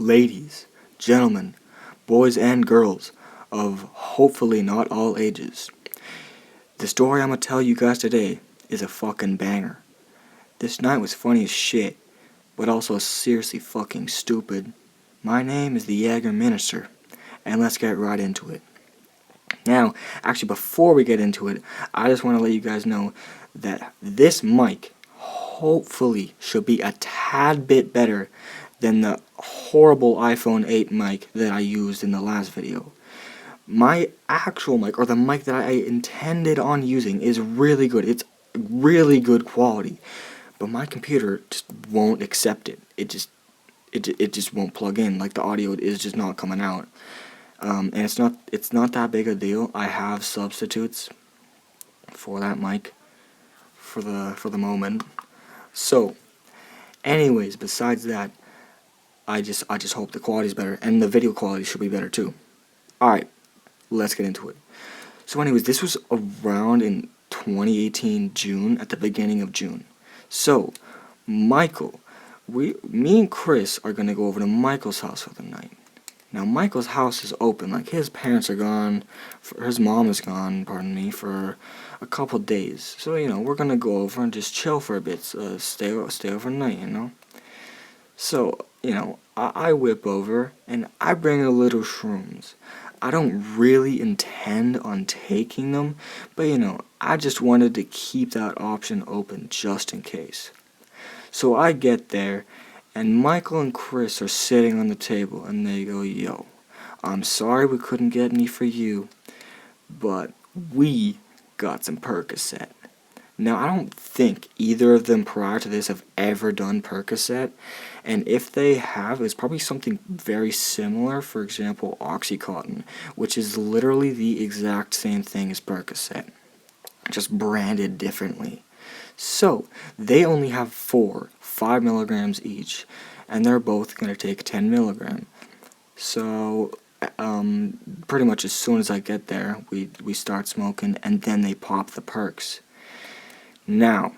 ladies, gentlemen, boys and girls of hopefully not all ages. The story I'm gonna tell you guys today is a fucking banger. This night was funny as shit, but also seriously fucking stupid. My name is the Jaeger Minister, and let's get right into it. Now, actually, before we get into it, I just want to let you guys know that this mic hopefully should be a tad bit better than the horrible iPhone 8 mic that I used in the last video. My actual mic, or the mic that I intended on using, is really good. It's really good quality, but my computer just won't accept it. It just won't plug in. Like, the audio is just not coming out. And it's not that big a deal. I have substitutes for that mic for the moment. So, anyways, besides that, I just hope the quality's better, and the video quality should be better too. Alright, let's get into it. So anyways, this was around in 2018 June, at the beginning of June. So, Michael, me and Chris are gonna go over to Michael's house for the night. Now, Michael's house is open. Like, his parents are gone, his mom is gone, for a couple days. So, we're gonna go over and just chill for a bit, stay overnight, So, I whip over, and I bring a little shrooms. I don't really intend on taking them, but, I just wanted to keep that option open just in case. So I get there, and Michael and Chris are sitting on the table, and they go, "Yo, I'm sorry we couldn't get any for you, but we got some Percocet." Now, I don't think either of them prior to this have ever done Percocet, and if they have, it's probably something very similar, for example, Oxycontin, which is literally the exact same thing as Percocet, just branded differently. So, they only have 5 milligrams each, and they're both going to take 10 milligrams. So, pretty much as soon as I get there, we start smoking, and then they pop the perks. Now,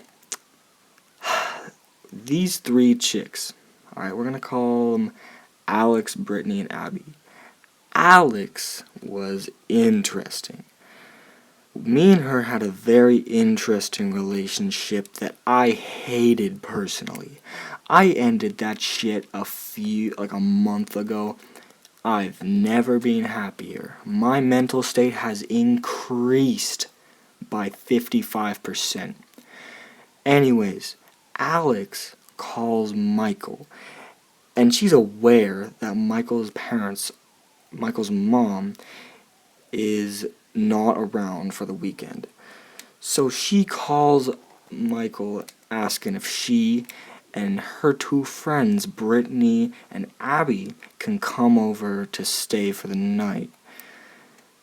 these 3 chicks, alright, we're going to call them Alex, Brittany, and Abby. Alex was interesting. Me and her had a very interesting relationship that I hated personally. I ended that shit a month ago. I've never been happier. My mental state has increased by 55%. Anyways, Alex calls Michael, and she's aware that Michael's mom, is not around for the weekend. So she calls Michael asking if she and her 2 friends, Brittany and Abby, can come over to stay for the night.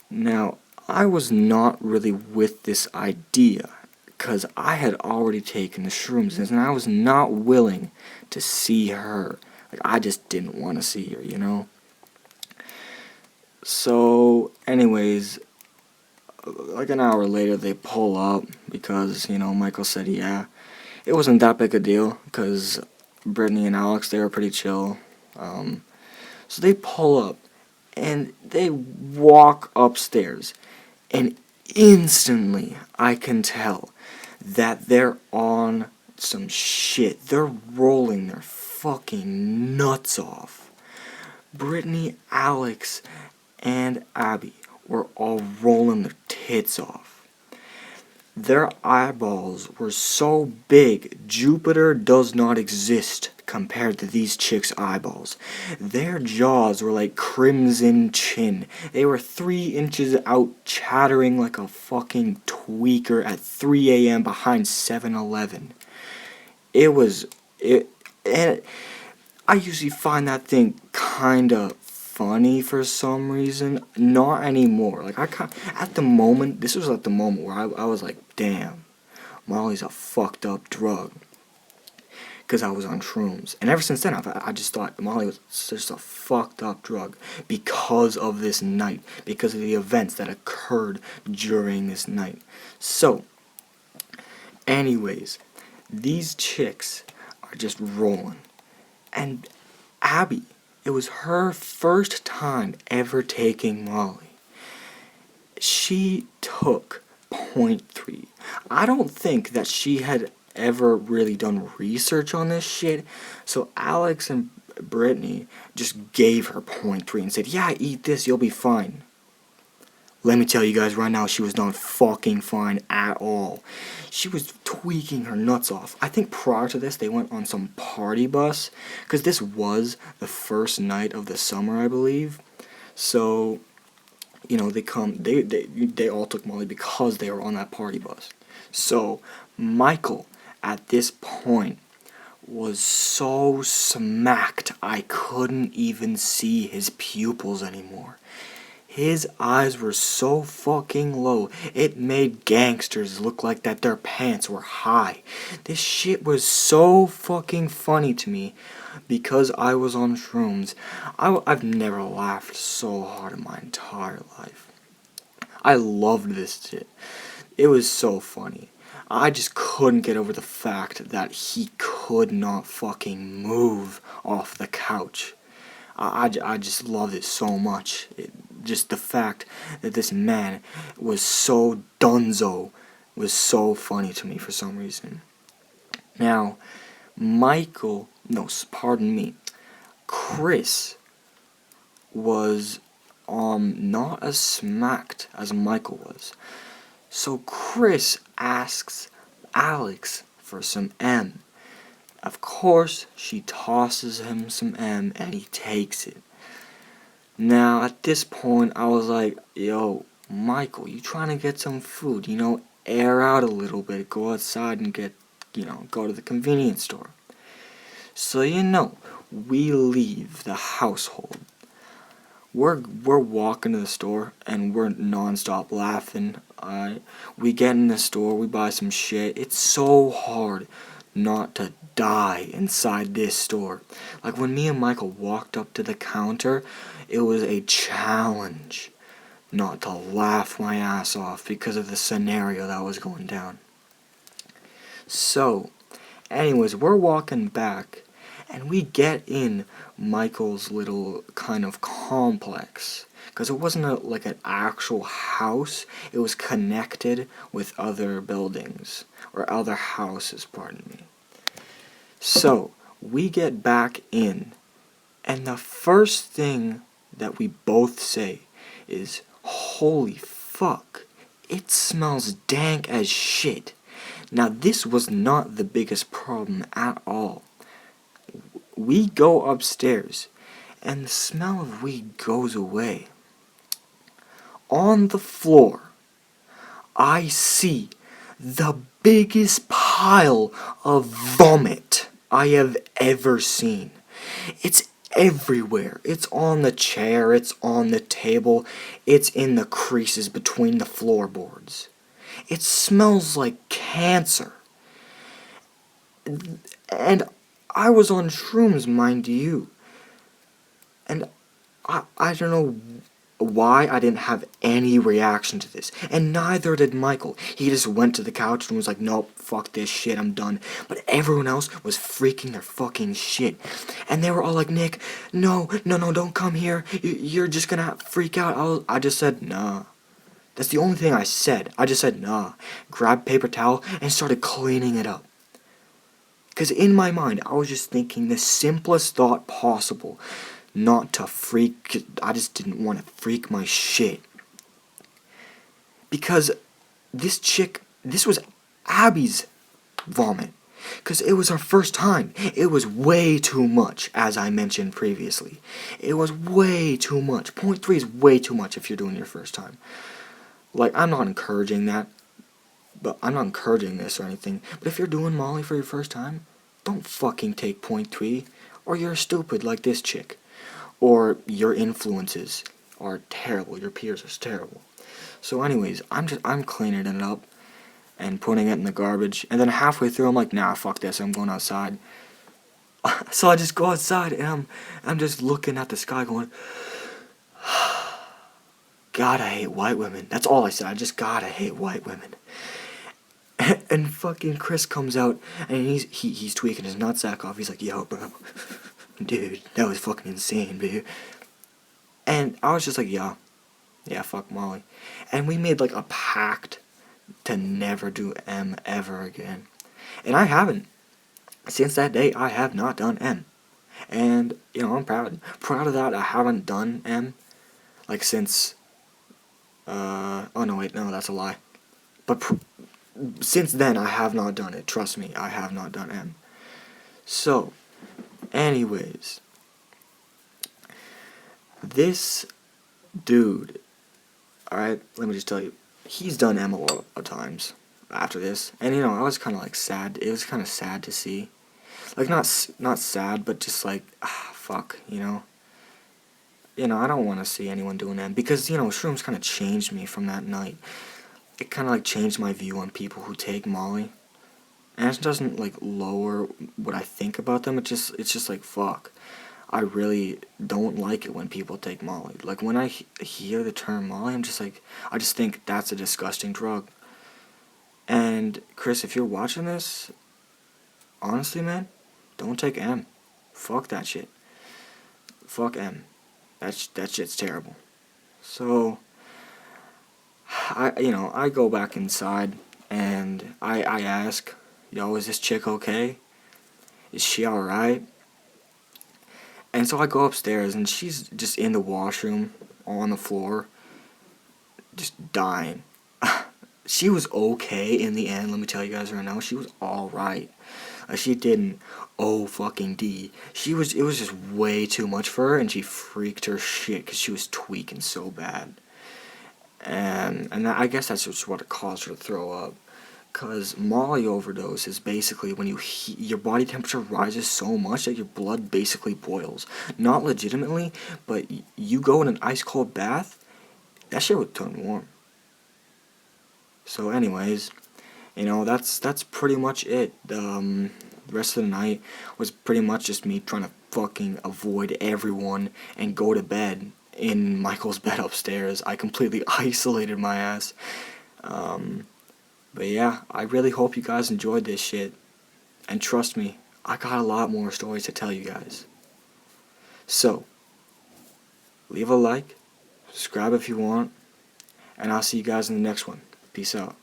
Now, I was not really with this idea, because I had already taken the shrooms, and I was not willing to see her. Like, I just didn't want to see her, So, anyways, like an hour later, they pull up, because, Michael said, yeah, it wasn't that big a deal, because Brittany and Alex, they were pretty chill. So they pull up, and they walk upstairs, and instantly I can tell that they're on some shit. They're rolling their fucking nuts off. Brittany, Alex, and Abby were all rolling their tits off. Their eyeballs were so big, Jupiter does not exist compared to these chicks' eyeballs. Their jaws were like Crimson Chin. They were 3 inches out, chattering like a fucking tweaker at 3 a.m. behind 7-Eleven. And I usually find that thing kinda funny for some reason. Not anymore. Like, this was at the moment where I was like, damn, Molly's a fucked up drug. Because I was on shrooms. And ever since then, I just thought Molly was just a fucked up drug because of this night. Because of the events that occurred during this night. So, anyways, these chicks are just rolling. And Abby, It was her first time ever taking Molly. She took .3. I don't think that she had ever really done research on this shit, so Alex and Brittany just gave her .3 and said, yeah, eat this, you'll be fine. Let me tell you guys right now, she was not fucking fine at all. She was tweaking her nuts off. I think prior to this, they went on some party bus, because this was the first night of the summer, I believe. So, you know, they all took Molly because they were on that party bus. So, Michael, at this point, was so smacked I couldn't even see his pupils anymore. His eyes were so fucking low, it made gangsters look like that their pants were high. This shit was so fucking funny to me because I was on shrooms. I've never laughed so hard in my entire life. I loved this shit. It was so funny. I just couldn't get over the fact that he could not fucking move off the couch. I just loved it so much. Just the fact that this man was so dunzo was so funny to me for some reason. Now, Chris was not as smacked as Michael was. So Chris asks Alex for some M. Of course, she tosses him some M and he takes it. Now, at this point, I was like, yo, Michael, you trying to get some food, you know, air out a little bit, go outside and get, you know, go to the convenience store. So, you know, we leave the household. We're walking to the store and we're non-stop laughing. We get in the store, we buy some shit. It's so hard not to die inside this store. Like when me and Michael walked up to the counter, it was a challenge not to laugh my ass off because of the scenario that was going down. So, anyways, we're walking back and we get in Michael's little kind of complex. Because it wasn't like an actual house, it was connected with other buildings, or other houses, pardon me. So, we get back in, and the first thing that we both say is, holy fuck, it smells dank as shit. Now, this was not the biggest problem at all. We go upstairs, and the smell of weed goes away. On the floor, I see the biggest pile of vomit I have ever seen. It's everywhere. It's on the chair, it's on the table, it's in the creases between the floorboards. It smells like cancer. And I was on shrooms, mind you. And I don't know why I didn't have any reaction to this. And neither did Michael. He just went to the couch and was like, nope, fuck this shit, I'm done. But everyone else was freaking their fucking shit. And they were all like, Nick, no, don't come here. You're just gonna freak out. I just said, nah. That's the only thing I said. I just said, nah. Grabbed paper towel and started cleaning it up. Because in my mind, I was just thinking the simplest thought possible. Not to freak, I just didn't want to freak my shit. Because this was Abby's vomit. Because it was her first time. It was way too much, as I mentioned previously. It was way too much. 0.3 is way too much if you're doing your first time. Like, I'm not encouraging that. But I'm not encouraging this or anything. But if you're doing Molly for your first time, don't fucking take 0.3. Or you're stupid like this chick. Or your influences are terrible. Your peers are terrible. So anyways, I'm cleaning it up and putting it in the garbage. And then halfway through, I'm like, nah, fuck this. I'm going outside. So I just go outside and I'm just looking at the sky going, God, I hate white women. That's all I said. I just, God, I hate white women. And fucking Chris comes out and he's tweaking his nutsack off. He's like, yo, bro. Dude, that was fucking insane, dude. And I was just like, yeah, fuck Molly. And we made like a pact to never do M ever again. And I haven't. Since that day, I have not done M. And, you know, I'm proud. Proud of that. I haven't done M, like, since, oh no, wait, no, that's a lie. But since then, I have not done it. Trust me, I have not done M. So, anyways, this dude, alright, let me just tell you, he's done M a lot of times after this. And, you know, I was kind of, like, sad. It was kind of sad to see. Like, not sad, but just like, fuck, you know? You know, I don't want to see anyone doing that, because, you know, shrooms kind of changed me from that night. It kind of, like, changed my view on people who take Molly. And it doesn't, like, lower what I think about them, it's just like, fuck. I really don't like it when people take Molly. Like, when I hear the term Molly, I'm just like, I just think that's a disgusting drug. And, Chris, if you're watching this, honestly, man, don't take M. Fuck that shit. Fuck M. That shit's terrible. So, I go back inside and I ask, yo, is this chick okay? Is she alright? And so I go upstairs and she's just in the washroom on the floor, just dying. She was okay in the end, let me tell you guys right now. She was alright. She didn't fucking D. It was just way too much for her, and she freaked her shit because she was tweaking so bad. And I guess that's just what it caused her to throw up. Because Molly overdose is basically when your body temperature rises so much that your blood basically boils. Not legitimately, but you go in an ice cold bath, that shit would turn warm. So anyways, you know, that's pretty much it. The rest of the night was pretty much just me trying to fucking avoid everyone and go to bed in Michael's bed upstairs. I completely isolated my ass. But yeah, I really hope you guys enjoyed this shit. And trust me, I got a lot more stories to tell you guys. So, leave a like, subscribe if you want, and I'll see you guys in the next one. Peace out.